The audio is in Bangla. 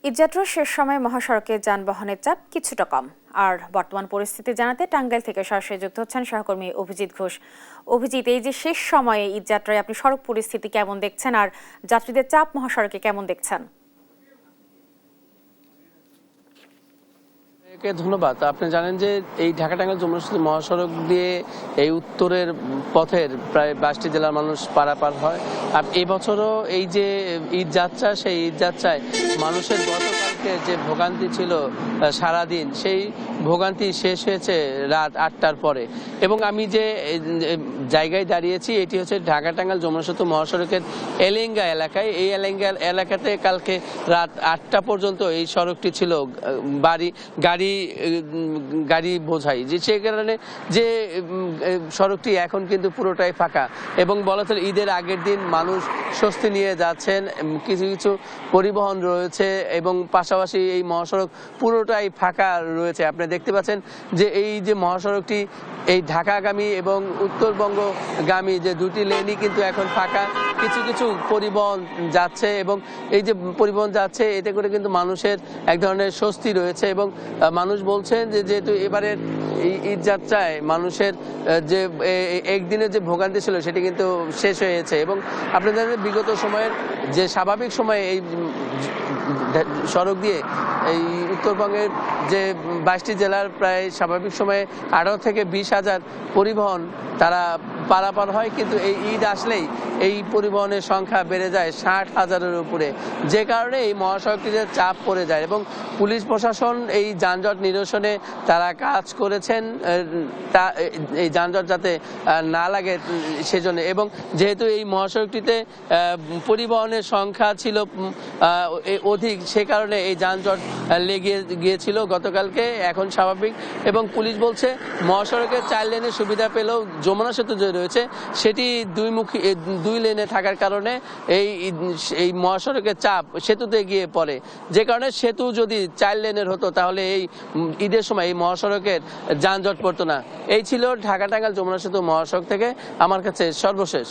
ঈদযাত্রার শেষ সময়ে মহাসড়কে যানবাহনের চাপ কিছুটা কম। আর বর্তমান পরিস্থিতি জানাতে টাঙ্গাইল থেকে সরাসরি যুক্ত হচ্ছেন সহকর্মী অভিজিৎ ঘোষ। অভিজিৎ, এই যে শেষ সময়ে ঈদযাত্রায় আপনি সড়ক পরিস্থিতি কেমন দেখছেন আর যাত্রীদের চাপ মহাসড়কে কেমন দেখছেন? ধন্যবাদ। আপনি জানেন যে এই ঢাকা টাঙ্গাইল যমুনা সেতু মহাসড়ক দিয়ে এই উত্তরের পথের প্রায় 22টি জেলার মানুষ পারাপার হয়। আর এবছরও এই যে ঈদ যাত্রা, সেই ঈদ যাত্রায় মানুষের গতকালকে যে ভোগান্তি ছিল সারাদিন, সেই ভোগান্তি শেষ হয়েছে রাত 8টার পরে। এবং আমি যে জায়গায় দাঁড়িয়েছি এটি হচ্ছে ঢাকা টাঙ্গাইল যমুনা সেতু মহাসড়কের এলেঙ্গা এলাকায়। এই এলেঙ্গা এলাকাতে কালকে রাত 8টা পর্যন্ত এই সড়কটি ছিল গাড়ি বোঝাই, যে সে কারণে যে সড়কটি এখন কিন্তু পুরোটাই ফাঁকা। এবং বলা চলে ঈদের আগের দিন মানুষ স্বস্তি নিয়ে যাচ্ছেন, কিছু কিছু পরিবহন রয়েছে এবং পাশাপাশি এই মহাসড়ক পুরোটাই ফাঁকা রয়েছে। আপনি দেখতে পাচ্ছেন যে এই যে মহাসড়কটি এই ঢাকাগামী এবং উত্তরবঙ্গগামী যে দুটি লেনই কিন্তু এখন ফাঁকা। কিছু কিছু পরিবহন যাচ্ছে এবং এই যে পরিবহন যাচ্ছে এতে করে কিন্তু মানুষের এক ধরনের স্বস্তি রয়েছে। এবং মানুষ বলছেন যে যেহেতু এবারের ঈদ যাত্রায় মানুষের যে একদিনের যে ভোগান্তি ছিল সেটি কিন্তু শেষ হয়েছে। এবং আপনাদের বিগত সময়ের যে স্বাভাবিক সময়ে এই সড়ক দিয়ে এই উত্তরবঙ্গের যে 22টি জেলার প্রায় স্বাভাবিক সময়ে 18 থেকে 20,000 পরিবহন তারা পারাপার হয়, কিন্তু এই ঈদ আসলেই এই পরিবহনের সংখ্যা বেড়ে যায় 60,000-এর উপরে, যে কারণে এই মহাসড়কটিতে চাপ পড়ে যায়। এবং পুলিশ প্রশাসন এই যানজট নিরসনে তারা কাজ করেছেন, এই যানজট যাতে না লাগে সেজন্য। এবং যেহেতু এই মহাসড়কটিতে পরিবহনের সংখ্যা ছিল অধিক, সে কারণে এই যানজট লেগে গিয়েছিল গতকালকে, এখন স্বাভাবিক। এবং পুলিশ বলছে মহাসড়কের 4 লেনের সুবিধা পেলেও যমুনা সেতু যে রয়েছে সেটি দুই লেনে থাকার কারণে এই মহাসড়কের চাপ সেতুতে গিয়ে পড়ে, যে কারণে সেতু যদি 4 লেনের হতো তাহলে এই ঈদের সময় এই মহাসড়কের যানজট পড়তো না। এই ছিল ঢাকা টাঙ্গাইল যমুনা সেতু মহাসড়ক থেকে আমার কাছে সর্বশেষ।